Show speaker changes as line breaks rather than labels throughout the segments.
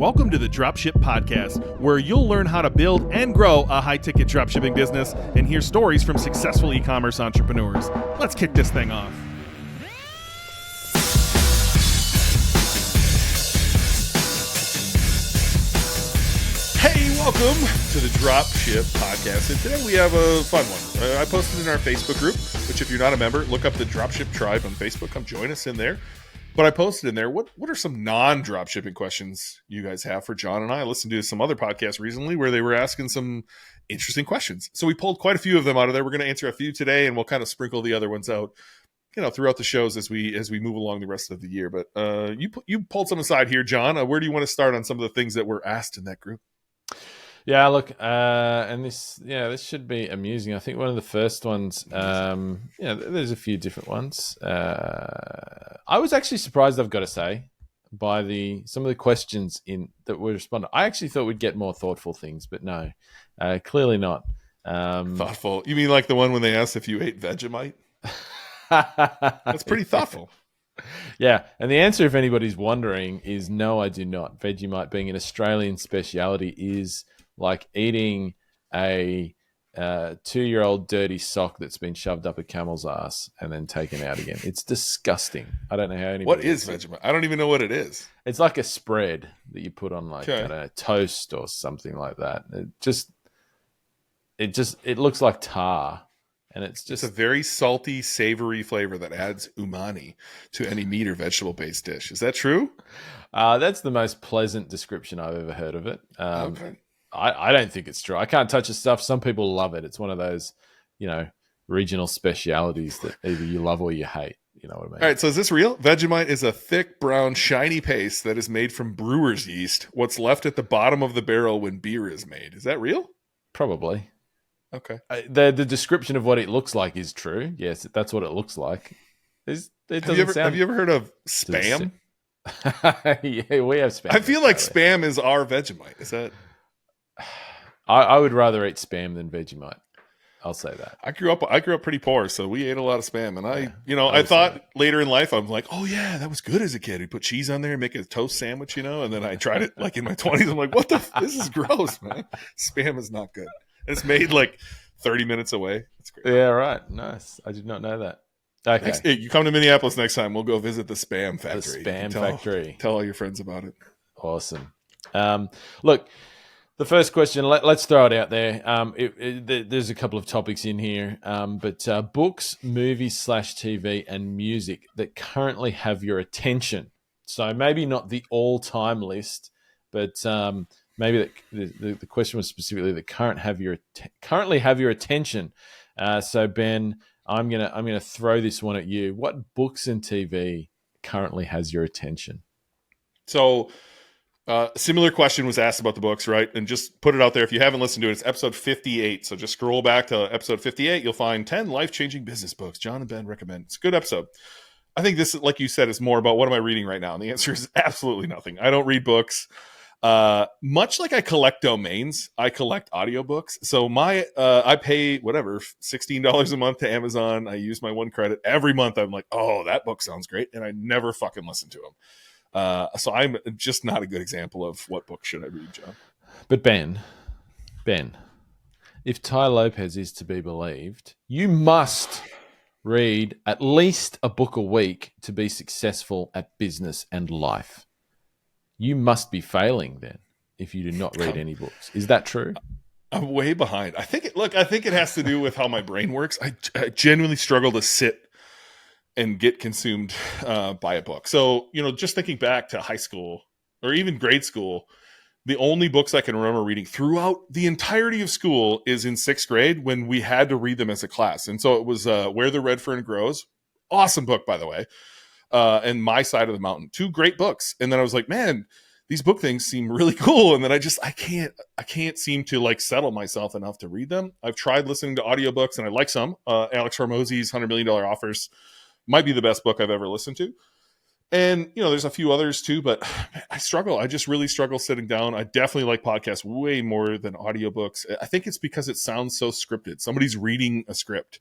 Welcome to the Dropship Podcast, where you'll learn how to build and grow a high-ticket dropshipping business and hear stories from successful e-commerce entrepreneurs. Let's kick this thing off. Hey, welcome to the Dropship Podcast, and today we have a fun one. I posted in our Facebook group, which if you're not a member, look up the Dropship Tribe on Facebook. Come join us in there. But I posted in there, what are some non-dropshipping questions you guys have for John and I? I listened to some other podcasts recently where they were asking some interesting questions. So we pulled quite a few of them out of there. We're going to answer a few today, and we'll kind of sprinkle the other ones out, throughout the shows as we move along the rest of the year. But you pulled some aside here, John. Where do you want to start on some of the things that were asked in that group?
Yeah, look, and this should be amusing. I think one of the first ones, there's a few different ones. I was actually surprised, I've got to say, by some of the questions that were responded. I actually thought we'd get more thoughtful things, but no, clearly not.
Thoughtful? You mean like the one when they asked if you ate Vegemite? That's pretty thoughtful.
Yeah, and the answer, if anybody's wondering, is no, I do not. Vegemite, being an Australian speciality, is like eating a 2-year-old dirty sock that's been shoved up a camel's ass and then taken out again. It's disgusting. I don't know how anybody...
What is Vegemite? I don't even know what it is.
It's like a spread that you put on I don't know, toast or something like that. It looks like tar. And it's
a very salty, savory flavor that adds umami to any meat or vegetable-based dish. Is that true?
That's the most pleasant description I've ever heard of it.
Okay.
I don't think it's true. I can't touch the stuff. Some people love it. It's one of those, regional specialities that either you love or you hate. You know what I mean?
All right, so is this real? Vegemite is a thick, brown, shiny paste that is made from brewer's yeast, what's left at the bottom of the barrel when beer is made. Is that real?
Probably.
Okay.
The description of what it looks like is true. Yes, that's what it looks like. Have
you ever heard of Spam?
Yeah, we have Spam.
I feel like Spam is our Vegemite. Is that...
I would rather eat Spam than Vegemite. I'll say that.
I grew up pretty poor, so we ate a lot of Spam, and I thought later in life I'm like, oh yeah, that was good as a kid. We put cheese on there and make a toast sandwich, and then I tried it like in my 20s. I'm like, this is gross, man. Spam is not good. And it's made like 30 minutes away. It's great.
Yeah, right. Nice. I did not know that. Okay.
You come to Minneapolis next time, we'll go visit the Spam factory.
The Spam factory.
Tell all your friends about it.
Awesome. Look, the first question, let's throw it out there. There's a couple of topics in here, but books, movies / TV, and music that currently have your attention. So maybe not the all-time list, but maybe the question was specifically that currently have your attention. So Ben, I'm gonna throw this one at you. What books and TV currently has your attention?
So. Similar question was asked about the books, right? And just put it out there. If you haven't listened to it, it's episode 58. So just scroll back to episode 58. You'll find 10 life-changing business books John and Ben recommend. It's a good episode. I think this, like you said, is more about what am I reading right now? And the answer is absolutely nothing. I don't read books. Much like I collect domains, I collect audiobooks. So I pay $16 a month to Amazon. I use my one credit every month. I'm like, oh, that book sounds great. And I never fucking listen to them. So I'm just not a good example of what book should I read, John.
But Ben, if Tai Lopez is to be believed, you must read at least a book a week to be successful at business and life. You must be failing then if you do not read any books. Is that true?
I'm way behind. I think it has to do with how my brain works. I genuinely struggle to sit and get consumed by a book. So, just thinking back to high school or even grade school, the only books I can remember reading throughout the entirety of school is in 6th grade when we had to read them as a class. And so it was Where the Red Fern Grows. Awesome book, by the way. And My Side of the Mountain. 2 great books. And then I was like, man, these book things seem really cool. And then I can't seem to settle myself enough to read them. I've tried listening to audiobooks and I like some. Alex Hormozy's $100 Million Offers might be the best book I've ever listened to. And, there's a few others too, but I struggle. I just really struggle sitting down. I definitely like podcasts way more than audiobooks. I think it's because it sounds so scripted. Somebody's reading a script.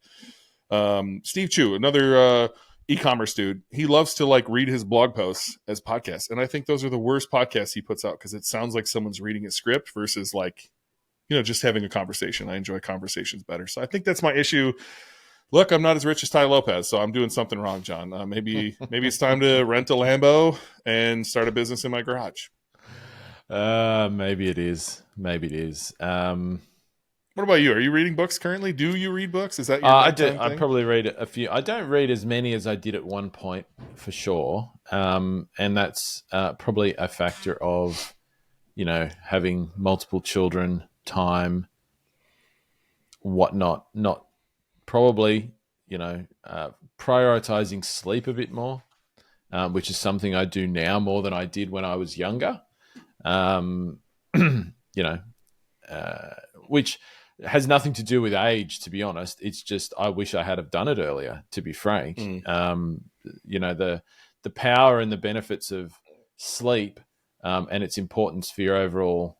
Steve Chu, another e-commerce dude. He loves to like read his blog posts as podcasts. And I think those are the worst podcasts he puts out because it sounds like someone's reading a script versus like, just having a conversation. I enjoy conversations better. So I think that's my issue. Look, I'm not as rich as Ty Lopez, so I'm doing something wrong, John. Maybe it's time to rent a Lambo and start a business in my garage.
Maybe it is.
What about you? Are you reading books currently? Do you read books? Is that your
I do.
thing?
I probably read a few. I don't read as many as I did at one point, for sure. And that's probably a factor of, having multiple children, time, whatnot. Not probably, prioritizing sleep a bit more, which is something I do now more than I did when I was younger. Which has nothing to do with age, to be honest. It's just I wish I had have done it earlier, to be frank. The power and the benefits of sleep and its importance for your overall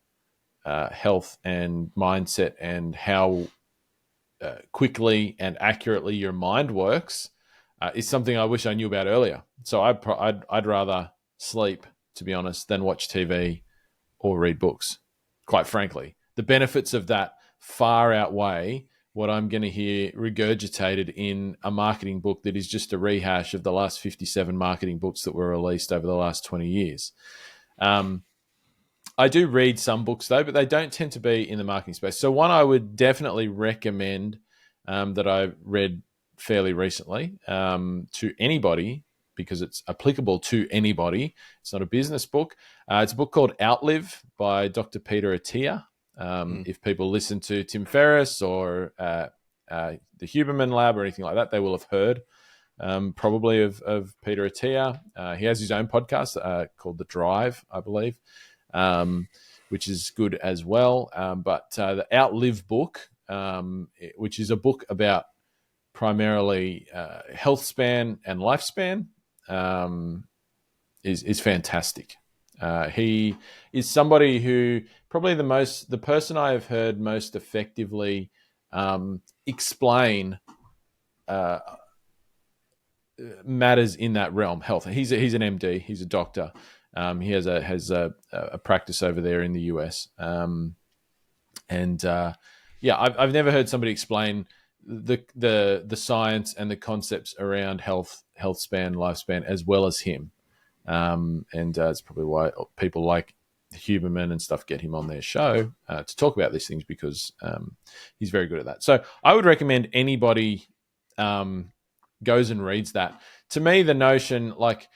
health and mindset and how quickly and accurately your mind works is something I wish I knew about earlier. So I'd rather sleep, to be honest, than watch TV or read books, quite frankly. The benefits of that far outweigh what I'm going to hear regurgitated in a marketing book that is just a rehash of the last 57 marketing books that were released over the last 20 years. I do read some books, though, but they don't tend to be in the marketing space. So one I would definitely recommend that I read fairly recently to anybody, because it's applicable to anybody. It's not a business book. It's a book called Outlive by Dr. Peter Attia. If people listen to Tim Ferriss or the Huberman Lab or anything like that, they will have heard probably of Peter Attia. He has his own podcast called The Drive, I believe, which is good as well. But the Outlive book, which is a book about primarily health span and lifespan, is fantastic. He is somebody who probably the person I have heard most effectively explain matters in that realm, health. He's an MD. He's a doctor. He has a practice over there in the US. I've never heard somebody explain the science and the concepts around health span, lifespan, as well as him. It's probably why people like Huberman and stuff get him on their show to talk about these things, because he's very good at that. So I would recommend anybody goes and reads that. To me, the notion, like,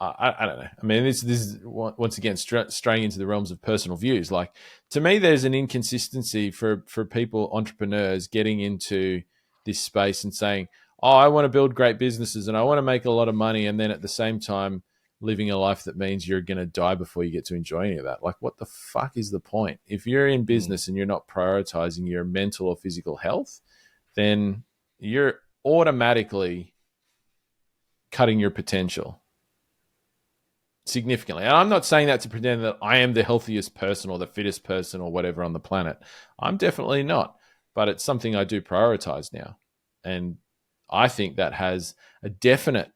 I don't know. I mean, this is once again straying into the realms of personal views. Like, to me, there's an inconsistency for people, entrepreneurs, getting into this space and saying, "Oh, I want to build great businesses and I want to make a lot of money," and then at the same time living a life that means you're going to die before you get to enjoy any of that. Like, what the fuck is the point? If you're in business and you're not prioritizing your mental or physical health, then you're automatically cutting your potential significantly. And I'm not saying that to pretend that I am the healthiest person or the fittest person or whatever on the planet. I'm definitely not, but it's something I do prioritize now. And I think that has a definite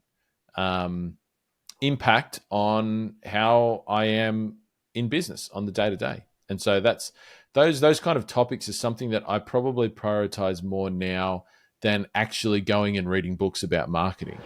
impact on how I am in business on the day-to-day. And so that's those kind of topics is something that I probably prioritize more now than actually going and reading books about marketing.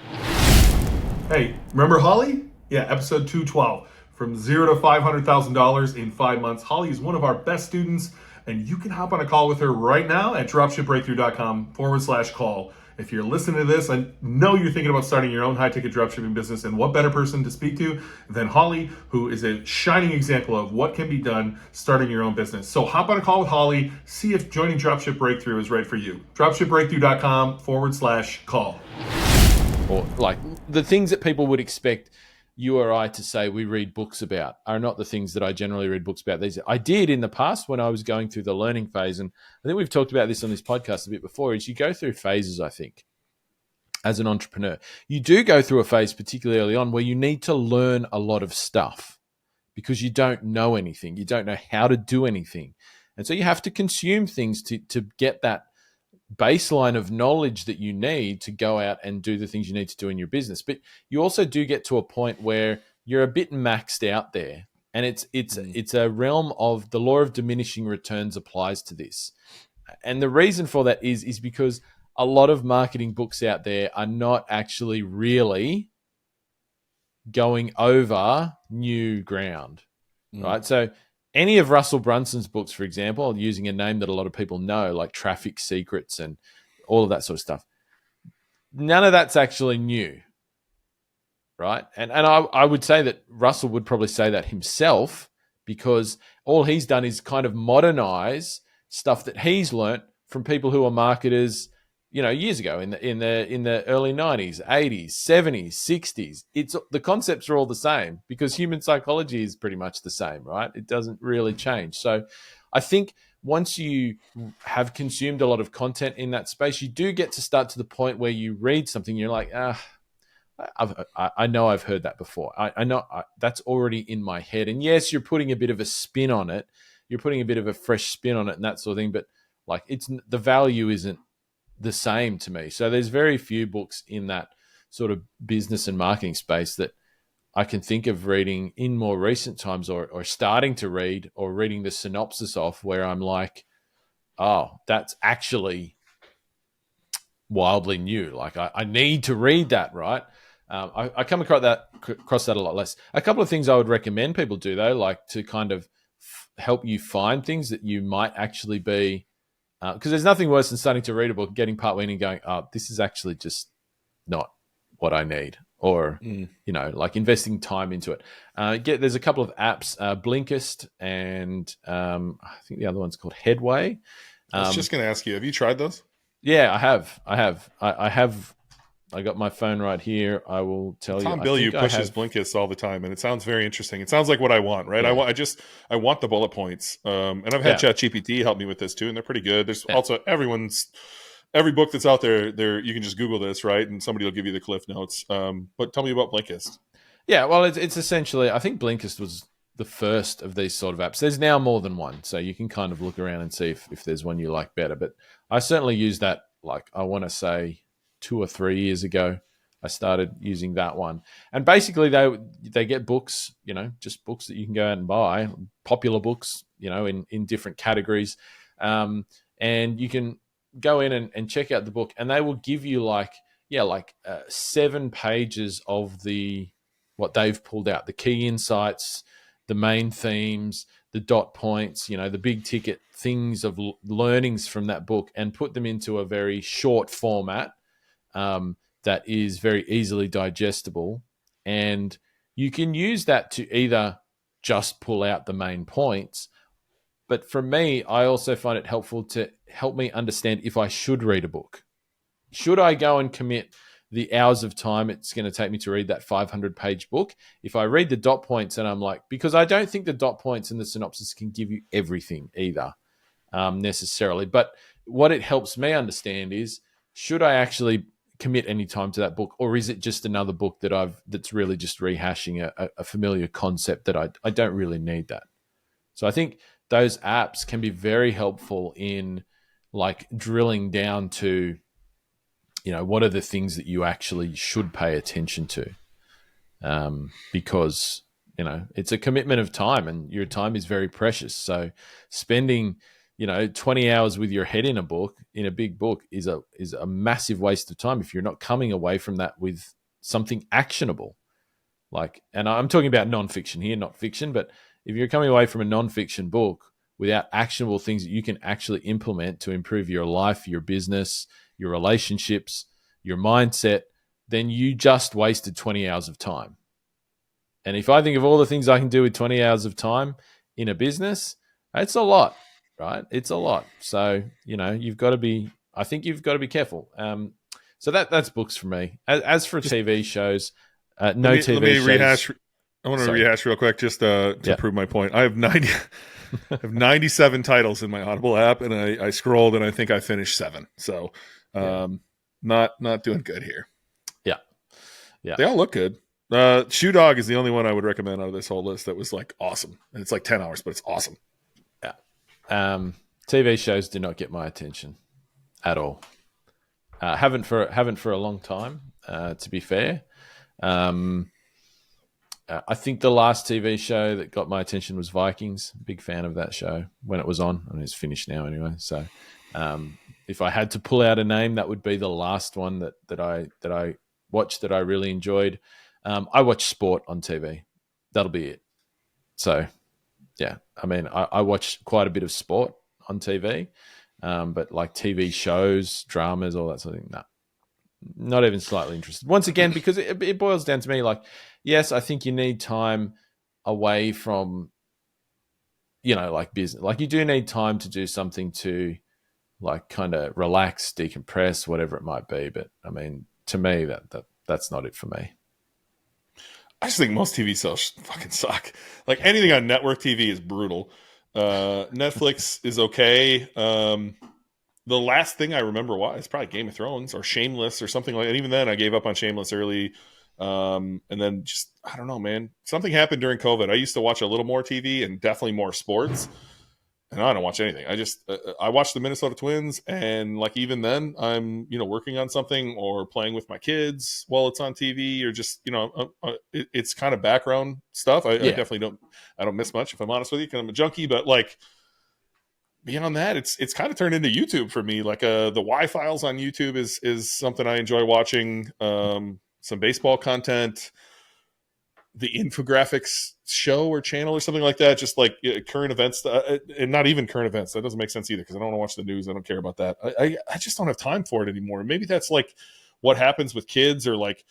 Hey, remember Holly? Yeah, episode 212. From $0 to $500,000 in 5 months. Holly is one of our best students, and you can hop on a call with her right now at dropshipbreakthru.com/call. If you're listening to this, I know you're thinking about starting your own high-ticket dropshipping business, and what better person to speak to than Holly, who is a shining example of what can be done starting your own business. So hop on a call with Holly, see if joining Dropship Breakthru is right for you. dropshipbreakthru.com/call.
Or like the things that people would expect you or I to say we read books about are not the things that I generally read books about. I did in the past when I was going through the learning phase, and I think we've talked about this on this podcast a bit before, is you go through phases, I think, as an entrepreneur. You do go through a phase, particularly early on, where you need to learn a lot of stuff because you don't know anything. You don't know how to do anything. And so you have to consume things to get that baseline of knowledge that you need to go out and do the things you need to do in your business. But you also do get to a point where you're a bit maxed out there. And it's a realm of the law of diminishing returns applies to this. And the reason for that is because a lot of marketing books out there are not actually really going over new ground, right? So any of Russell Brunson's books, for example, using a name that a lot of people know, like Traffic Secrets and all of that sort of stuff, none of that's actually new, right? And I would say that Russell would probably say that himself, because all he's done is kind of modernize stuff that he's learnt from people who are marketers, years ago in the early 90s, 80s, 70s, 60s. It's the concepts are all the same because human psychology is pretty much the same, right? It doesn't really change. So I think once you have consumed a lot of content in that space, you do get to start to the point where you read something, you're like, I know I've heard that before. I know that's already in my head. And yes, you're putting a bit of a spin on it. You're putting a bit of a fresh spin on it and that sort of thing. But like, the value isn't the same to me. So there's very few books in that sort of business and marketing space that I can think of reading in more recent times or starting to read or reading the synopsis of where I'm like, oh, that's actually wildly new. Like I need to read that, right? I come across that a lot less. A couple of things I would recommend people do though, like to kind of help you find things that you might actually be, because there's nothing worse than starting to read a book, getting partway in and going, oh, this is actually just not what I need, or, like investing time into it. There's a couple of apps, Blinkist and I think the other one's called Headway.
I was just going to ask you, have you tried those?
Yeah, I have. I got my phone right here. I will tell
Tom
you.
Bilyeu pushes Blinkist all the time, and it sounds very interesting. It sounds like what I want, right? Yeah. I want the bullet points, and I've had ChatGPT help me with this too, and they're pretty good. There's also every book that's out there. You can just Google this, right, and somebody will give you the cliff notes. But tell me about Blinkist.
Yeah, well, it's essentially, I think Blinkist was the first of these sort of apps. There's now more than one, so you can kind of look around and see if there's one you like better. But I certainly use that, like, I want to say 2 or 3 years ago. I started using that one. And basically they get books, just books that you can go out and buy, popular books, in different categories. And you can go in and check out the book, and they will give you 7 pages of what they've pulled out, the key insights, the main themes, the dot points, the big ticket things of learnings from that book, and put them into a very short format that is very easily digestible. And you can use that to either just pull out the main points. But for me, I also find it helpful to help me understand if I should read a book. Should I go and commit the hours of time it's going to take me to read that 500-page book? If I read the dot points and I'm like, because I don't think the dot points and the synopsis can give you everything either, necessarily. But what it helps me understand is, should I actually commit any time to that book, or is it just another book that's really just rehashing a familiar concept that I don't really need that? So I think those apps can be very helpful in like drilling down to, what are the things that you actually should pay attention to? Because, it's a commitment of time, and your time is very precious. So spending, 20 hours with your head in a big book is a massive waste of time if you're not coming away from that with something actionable. And I'm talking about nonfiction here, not fiction, but if you're coming away from a nonfiction book without actionable things that you can actually implement to improve your life, your business, your relationships, your mindset, then you just wasted 20 hours of time. And if I think of all the things I can do with 20 hours of time in a business, it's a lot, right? It's a lot. So, you've got to be careful. So that's books for me. As for TV shows, TV shows.
Let me rehash. I want to rehash real quick just to prove my point. I have 97 titles in my Audible app, and I scrolled and I think I finished 7. So not doing good here. Yeah. They all look good. Shoe Dog is the only one I would recommend out of this whole list that was like awesome. And it's like 10 hours, but it's awesome.
Yeah. TV shows do not get my attention at all. Haven't for a long time. To be fair, I think the last TV show that got my attention was Vikings. Big fan of that show when it was on. I mean, it's finished now anyway. So, if I had to pull out a name, that would be the last one that I watched that I really enjoyed. I watch sport on TV. That'll be it. So, yeah, I mean, I watch quite a bit of sport on TV, but like TV shows, dramas, all that sort of thing, no. Not even slightly interested. Once again, because it boils down to me, like, yes, I think you need time away from, like business. Like you do need time to do something to like kind of relax, decompress, whatever it might be. But I mean, to me, that's not it for me.
I just think most TV shows fucking suck. Like anything on network TV is brutal. Netflix is okay. The last thing I remember is probably Game of Thrones or Shameless or something like that. And even then, I gave up on Shameless early. And then just, I don't know, man. Something happened during COVID. I used to watch a little more TV and definitely more sports. And I don't watch anything. I watch the Minnesota Twins, and like even then, I'm working on something or playing with my kids while it's on TV, or just it's kind of background stuff. I definitely don't miss much, if I'm honest with you, because I'm a junkie. But like beyond that, it's kind of turned into YouTube for me. Like the Y Files on YouTube is something I enjoy watching. Some baseball content. The infographics show or channel or something like that, just like current events, and not even current events. That doesn't make sense either, because I don't want to watch the news. I don't care about that. I just don't have time for it anymore. Maybe that's like what happens with kids, or like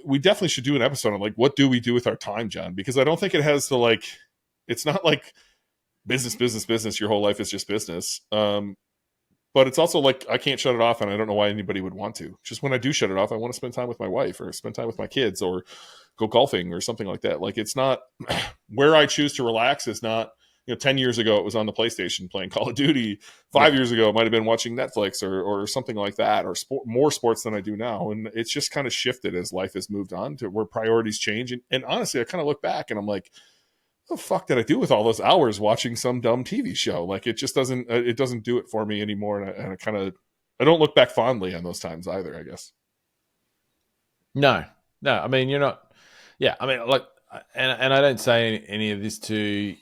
we definitely should do an episode on like what do we do with our time, John? Because I don't think it has to like, it's not like business. Your whole life is just business. But it's also like I can't shut it off, and I don't know why anybody would want to. Just when I do shut it off, I want to spend time with my wife or spend time with my kids or go golfing or something like that. Like it's not where I choose to relax is not, 10 years ago it was on the PlayStation playing Call of Duty. 5 years ago it might have been watching Netflix or something like that, or more sports than I do now. And it's just kind of shifted as life has moved on to where priorities change. And honestly, I kind of look back and I'm like, what the fuck did I do with all those hours watching some dumb TV show? Like it just doesn't do it for me anymore. And I don't look back fondly on those times either, I guess.
No, I mean, you're not, yeah. I mean, like, and I don't say any of this to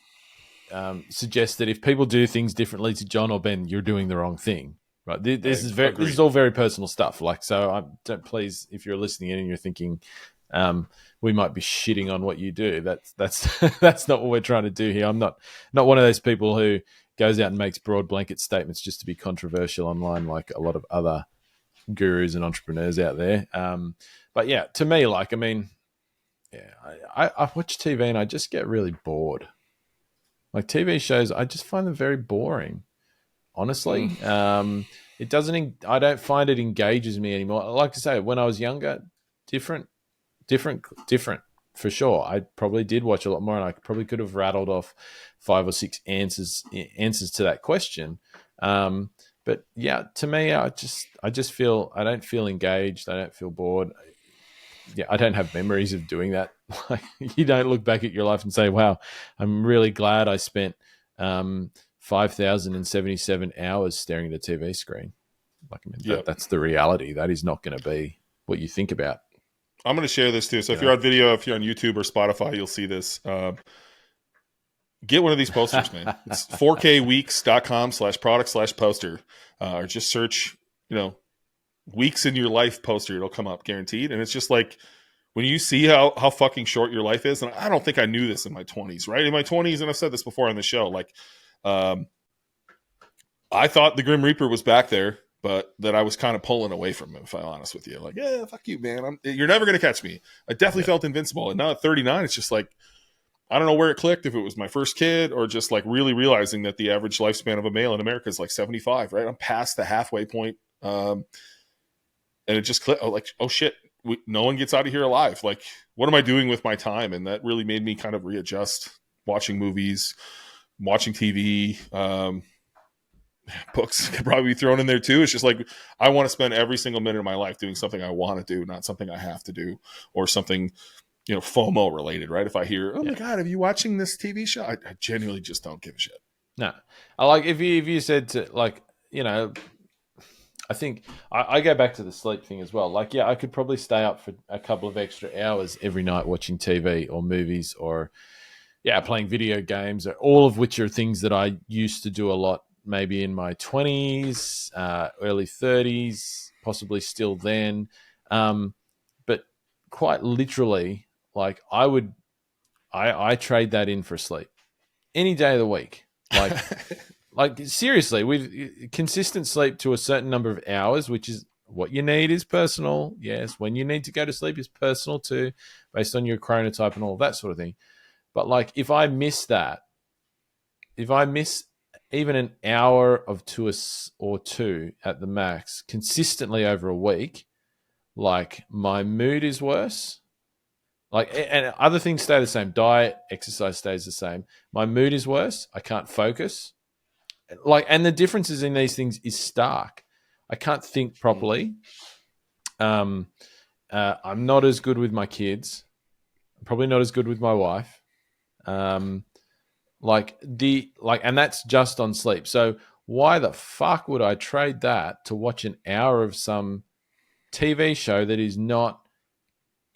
suggest that if people do things differently to John or Ben, you're doing the wrong thing, right? This is all very personal stuff. Like, so don't, please, if you're listening in and you're thinking, we might be shitting on what you do. That's not what we're trying to do here. I'm not one of those people who goes out and makes broad blanket statements just to be controversial online, like a lot of other gurus and entrepreneurs out there. But yeah, to me, like, I mean, yeah, I watch TV and I just get really bored. Like TV shows, I just find them very boring, honestly. It doesn't, I don't find it engages me anymore. Like I say, when I was younger, different for sure. I probably did watch a lot more, and I probably could have rattled off 5 or 6 answers to that question. But yeah, to me, I just feel, I don't feel engaged. I don't feel bored. Yeah, I don't have memories of doing that. Like, you don't look back at your life and say, wow, I'm really glad I spent 5,077 hours staring at a TV screen. Like, I mean, that's the reality. That is not going to be what you think about.
I'm going to share this too. So if you're on video, if you're on YouTube or Spotify, you'll see this. Get one of these posters, man. It's 4kweeks.com/product/poster. Or just search, weeks in your life poster. It'll come up guaranteed. And it's just like, when you see how fucking short your life is, and I don't think I knew this in my 20s, right? In my 20s, and I've said this before on the show, like, I thought the Grim Reaper was back there, but that I was kind of pulling away from him, if I'm honest with you. Like, yeah, fuck you, man. You're never going to catch me. I definitely felt invincible. And now at 39, it's just like, I don't know where it clicked, if it was my first kid or just like really realizing that the average lifespan of a male in America is like 75, right? I'm past the halfway point. And it just clicked. Oh, like, oh shit, no one gets out of here alive. Like, what am I doing with my time? And that really made me kind of readjust, watching movies, watching TV, books could probably be thrown in there too. It's just like, I want to spend every single minute of my life doing something I want to do, not something I have to do, or something, FOMO related, right? If I hear, oh my God, are you watching this TV show? I genuinely just don't give a shit.
No, I like, if you said to, like, I think I go back to the sleep thing as well. Like, yeah, I could probably stay up for a couple of extra hours every night watching TV or movies or, yeah, playing video games, all of which are things that I used to do a lot, maybe in my 20s, early 30s, possibly still then. But quite literally, like I trade that in for sleep any day of the week. Like seriously, with consistent sleep to a certain number of hours, which is what you need, is personal. Yes, when you need to go to sleep is personal too, based on your chronotype and all that sort of thing. But like, if I miss that, if I miss even an hour of or two at the max consistently over a week, like my mood is worse. Like, and other things stay the same. Diet, exercise stays the same. My mood is worse. I can't focus. Like, and the differences in these things is stark. I can't think properly. I'm not as good with my kids. I'm probably not as good with my wife. And that's just on sleep. So why the fuck would I trade that to watch an hour of some TV show that is not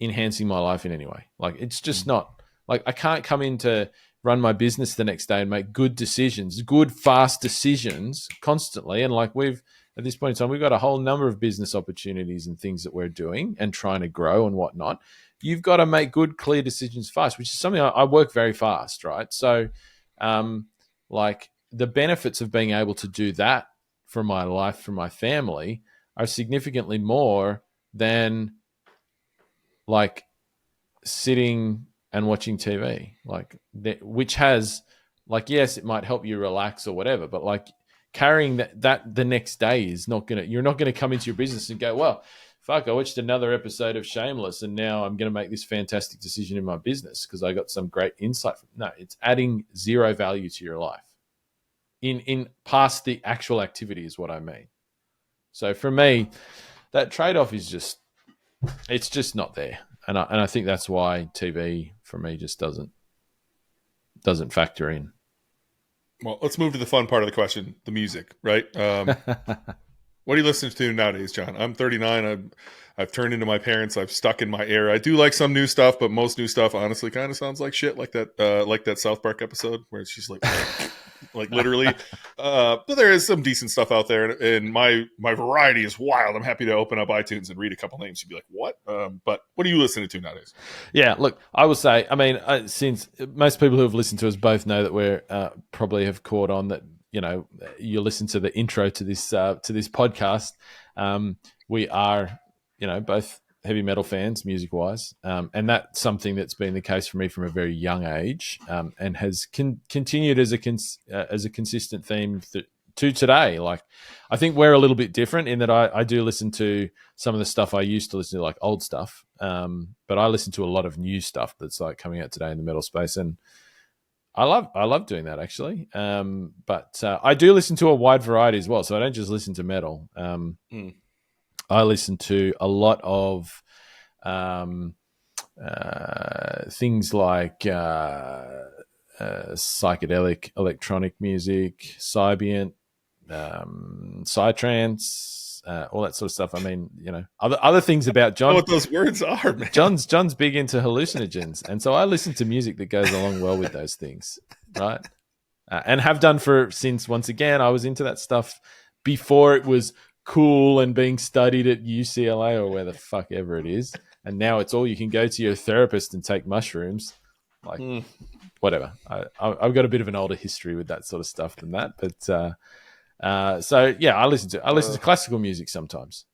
enhancing my life in any way? Like, it's just not. Like, I can't come in to run my business the next day and make good decisions, good, fast decisions constantly. And like, at this point in time, we've got a whole number of business opportunities and things that we're doing and trying to grow and whatnot. You've got to make good, clear decisions fast, which is something I work very fast, right? So, like, the benefits of being able to do that for my life, for my family, are significantly more than like sitting and watching TV, like, which has, like, yes, it might help you relax or whatever, but like carrying that the next day is you're not gonna come into your business and go, well, fuck, I watched another episode of Shameless and now I'm gonna make this fantastic decision in my business because I got some great insight. No, it's adding zero value to your life in past the actual activity is what I mean. So for me, that trade-off is it's just not there. And I think that's why TV for me just doesn't factor in.
Well, let's move to the fun part of the question, the music, right? What are you listening to nowadays, John? I'm 39. I've turned into my parents. I've stuck in my era. I do like some new stuff, but most new stuff honestly kind of sounds like shit, like that South Park episode where it's just like like literally. But there is some decent stuff out there, and my variety is wild. I'm happy to open up iTunes and read a couple names. You'd be like, what? But what are you listening to nowadays?
Yeah, look, I will say, I mean, since most people who have listened to us both know that we're probably have caught on that, you know, you listen to the intro to this podcast. We are, you know, both heavy metal fans, music wise, and that's something that's been the case for me from a very young age, and has continued as a consistent theme to today. Like, I think we're a little bit different in that I do listen to some of the stuff I used to listen to, like old stuff, but I listen to a lot of new stuff that's like coming out today in the metal space, and I love doing that actually. But I do listen to a wide variety as well, so I don't just listen to metal. I listen to a lot of things like psychedelic electronic music, Sybient, Psytrance, all that sort of stuff. I mean, you know, other things about John.
I know what those words are, man.
John's big into hallucinogens, and so I listen to music that goes along well with those things, right? And have done since once again I was into that stuff before it was cool and being studied at UCLA or where the fuck ever it is, and now it's all you can go to your therapist and take mushrooms, like whatever. I've got a bit of an older history with that sort of stuff than that, but so yeah, I listen to classical music sometimes,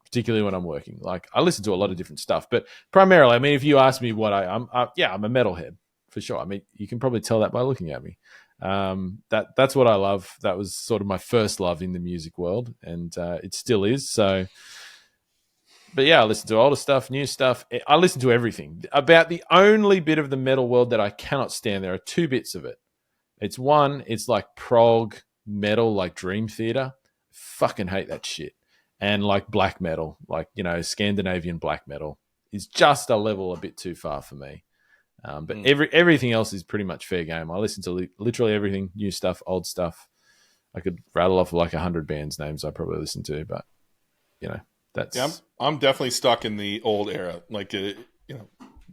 particularly when I'm working. Like, I listen to a lot of different stuff, but primarily, I mean, if you ask me what I'm a metalhead for sure. I mean, you can probably tell that by looking at me. That's what I love. That was sort of my first love in the music world, and it still is. So, but yeah, I listen to older stuff, new stuff. I listen to everything. About the only bit of the metal world that I cannot stand, there are two bits of it. It's one, it's like prog metal, like Dream Theater. Fucking hate that shit. And like black metal, like, you know, Scandinavian black metal is just a level a bit too far for me. But everything else is pretty much fair game. I listen to literally everything, new stuff, old stuff. I could rattle off like 100 bands names I probably listen to, but that's
Yeah, I'm definitely stuck in the old era, like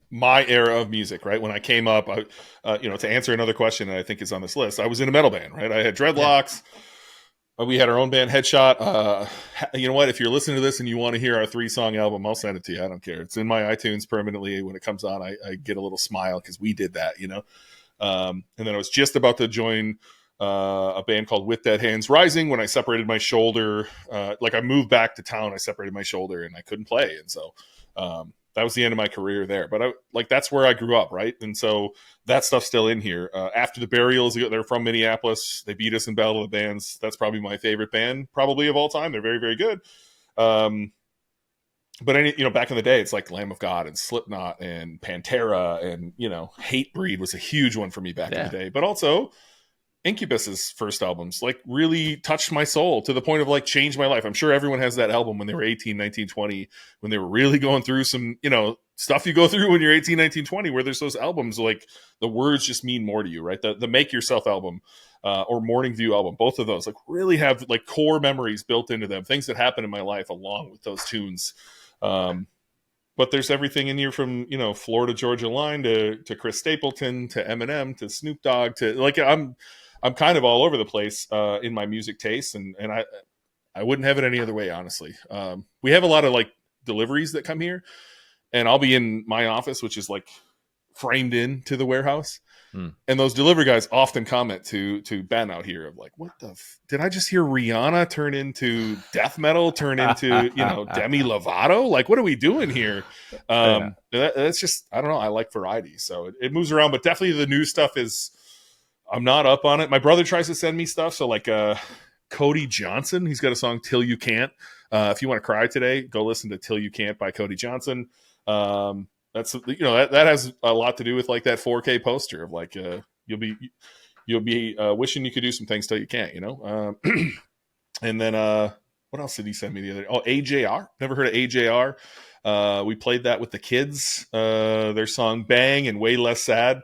my era of music. Right when I came up, to answer another question that I think is on this list, I was in a metal band. Right, I had dreadlocks. We had our own band, Headshot. You know what? If you're listening to this and you want to hear our 3-song album, I'll send it to you. I don't care. It's in my iTunes permanently. When it comes on, I get a little smile because we did that, And then I was just about to join a band called With Dead Hands Rising when I separated my shoulder. I moved back to town, I separated my shoulder and I couldn't play. And so that was the end of my career there. But that's where I grew up, right? And so that stuff's still in here. After the Burials, they're from Minneapolis. They beat us in Battle of the Bands. That's probably my favorite band, probably of all time. They're very, very good. But back in the day, it's like Lamb of God and Slipknot and Pantera and Hatebreed was a huge one for me back in the day. But also Incubus's first albums really touched my soul to the point of changed my life. I'm sure everyone has that album when they were 18, 19, 20, when they were really going through some, stuff you go through when you're 18, 19, 20, where there's those albums, the words just mean more to you, right? The Make Yourself album or Morning View album, both of those really have core memories built into them, things that happened in my life along with those tunes. But there's everything in here from, Florida Georgia Line to Chris Stapleton to Eminem to Snoop Dogg to I'm kind of all over the place in my music taste, and I wouldn't have it any other way, honestly. We have a lot of deliveries that come here, and I'll be in my office, which is framed into the warehouse, and those delivery guys often comment to Ben out here of what the did I just hear Rihanna turn into death metal, turn into Demi Lovato? What are we doing here? That's just, I don't know. I like variety, so it moves around, but definitely the new stuff is. I'm not up on it. My brother tries to send me stuff. So Cody Johnson, he's got a song Till You Can't. If you want to cry today, go listen to Till You Can't by Cody Johnson. That's that has a lot to do with that 4K poster of you'll be wishing you could do some things till you can't, And then what else did he send me the other day? Oh, AJR. Never heard of AJR. We played that with the kids. Their song Bang and Way Less Sad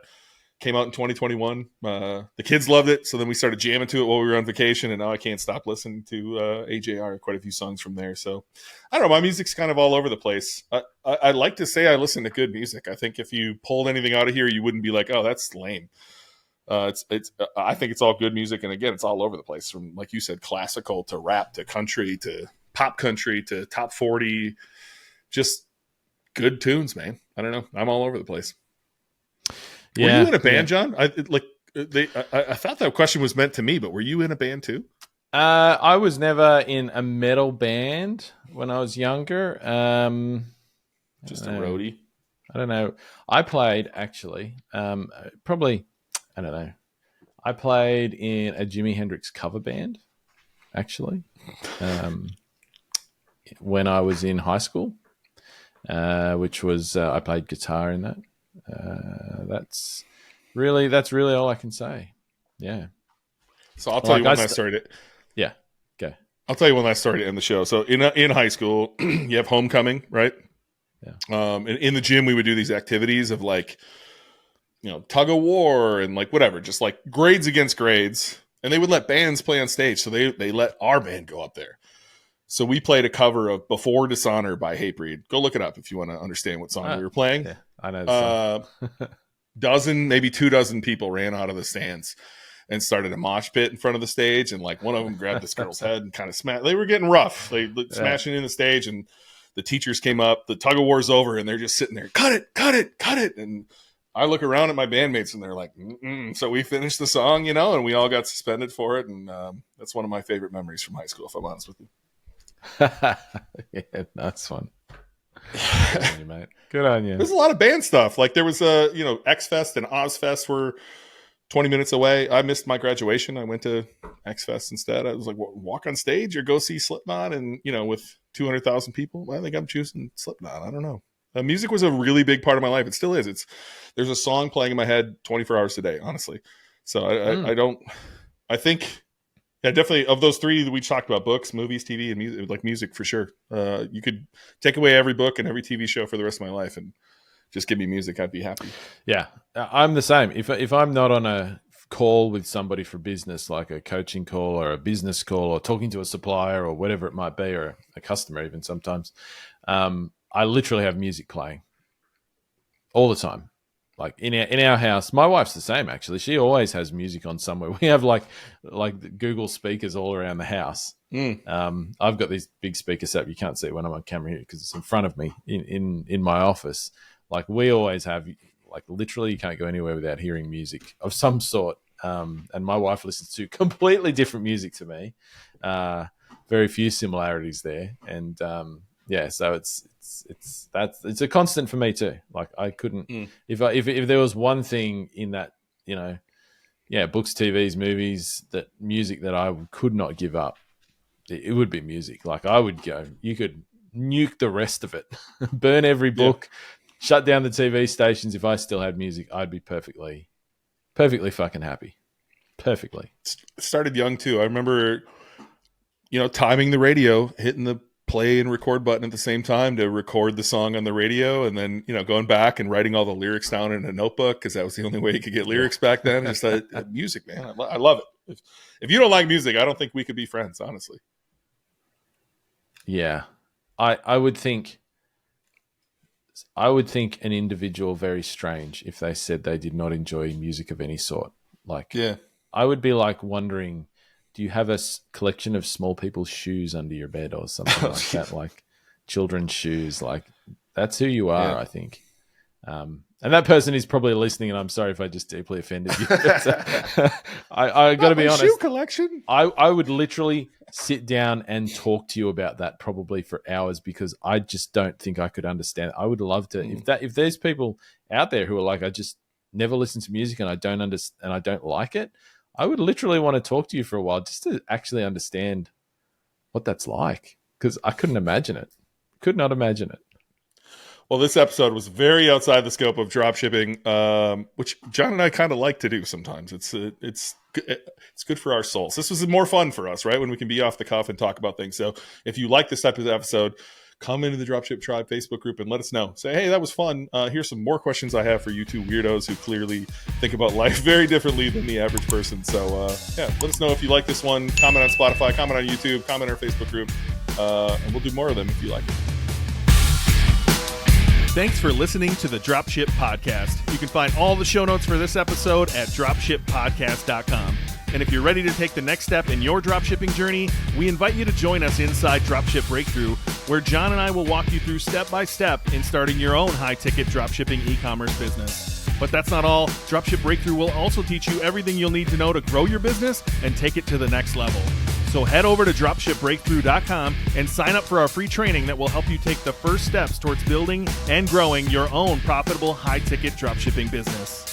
came out in 2021. The kids loved it, so then we started jamming to it while we were on vacation, and now I can't stop listening to AJR, quite a few songs from there. So I don't know, my music's kind of all over the place. I like to say I listen to good music. I think if you pulled anything out of here, you wouldn't be like, oh, that's lame. I think it's all good music, and again, it's all over the place, from, like you said, classical to rap to country to pop country to top 40. Just good tunes, man. I don't know. I'm all over the place. Yeah. Were you in a band, John? I thought that question was meant to me, but were you in a band too?
I was never in a metal band when I was younger.
Just a roadie.
I don't know. I played actually. Probably. I don't know. I played in a Jimi Hendrix cover band, actually, when I was in high school, which was I played guitar in that. That's really all I can say. Yeah.
So I'll tell you when I started.
Yeah. Go.
I'll tell you when I started to end the show. So in high school, you have homecoming, right?
Yeah.
And in the gym, we would do these activities of tug of war and whatever, just grades against grades. And they would let bands play on stage. So they let our band go up there. So we played a cover of Before Dishonor by Hatebreed. Go look it up if you want to understand what song we were playing.
Yeah, I know.
Maybe 2 dozen people ran out of the stands and started a mosh pit in front of the stage. And one of them grabbed this girl's head and kind of smashed. They were getting rough. They smashing in the stage, and the teachers came up. The tug of war's over, and they're just sitting there. Cut it, cut it, cut it. And I look around at my bandmates, and they're like, mm-mm. So we finished the song, and we all got suspended for it. And that's one of my favorite memories from high school, if I'm honest with you.
Yeah, nice one. Good on you, mate. Good on you.
There's a lot of band stuff. There was X Fest and Oz Fest were 20 minutes away. I missed my graduation. I went to X Fest instead. I was like, walk on stage or go see Slipknot, and with 200,000 people. I think I'm choosing Slipknot. I don't know. Music was a really big part of my life. It still is. There's a song playing in my head 24 hours a day, honestly. So I think. Yeah, definitely. Of those three that we talked about, books, movies, TV, and music, music for sure. You could take away every book and every TV show for the rest of my life and just give me music. I'd be happy.
Yeah, I'm the same. If I'm not on a call with somebody for business, like a coaching call or a business call or talking to a supplier or whatever it might be, or a customer even sometimes, I literally have music playing all the time. Like in our house, my wife's the same actually. She always has music on somewhere. We have like Google speakers all around the house. I've got these big speaker set. You can't see it when I'm on camera here because it's in front of me in my office. Like we always have, like literally you can't go anywhere without hearing music of some sort. And my wife listens to completely different music to me. Very few similarities there. And so it's a constant for me too. Like I couldn't if there was one thing in that, books, TVs, movies, that music that I could not give up, it would be music. Like I would go, you could nuke the rest of it, burn every book, shut down the TV stations. If I still had music, I'd be perfectly fucking happy. Perfectly.
Started young too. I remember, timing the radio, hitting the play and record button at the same time to record the song on the radio, and then going back and writing all the lyrics down in a notebook because that was the only way you could get lyrics back then. Just music, man. I love it. If you don't like music, I don't think we could be friends, honestly.
Yeah, I would think an individual very strange if they said they did not enjoy music of any sort. Like, I would be like wondering, do you have a collection of small people's shoes under your bed or something like that? Like children's shoes, like that's who you are, I think. And that person is probably listening, and I'm sorry if I just deeply offended you. But, I got to be honest.
Shoe collection.
I would literally sit down and talk to you about that probably for hours because I just don't think I could understand. I would love to if there's people out there who are like, I just never listen to music and I don't understand and I don't like it. I would literally want to talk to you for a while just to actually understand what that's like, because I couldn't imagine it. Could not imagine it.
Well, this episode was very outside the scope of dropshipping, which John and I kind of like to do sometimes. It's good for our souls. This was more fun for us, right? When we can be off the cuff and talk about things. So if you like this type of episode, come into the Dropship Tribe Facebook group and let us know. Say, hey, that was fun. Here's some more questions I have for you two weirdos who clearly think about life very differently than the average person. So, let us know if you like this one. Comment on Spotify, comment on YouTube, comment on our Facebook group, and we'll do more of them if you like it. Thanks for listening to the Dropship Podcast. You can find all the show notes for this episode at dropshippodcast.com. And if you're ready to take the next step in your dropshipping journey, we invite you to join us inside Dropship Breakthru, where John and I will walk you through step by step in starting your own high-ticket dropshipping e-commerce business. But that's not all. Dropship Breakthru will also teach you everything you'll need to know to grow your business and take it to the next level. So head over to dropshipbreakthru.com and sign up for our free training that will help you take the first steps towards building and growing your own profitable high-ticket dropshipping business.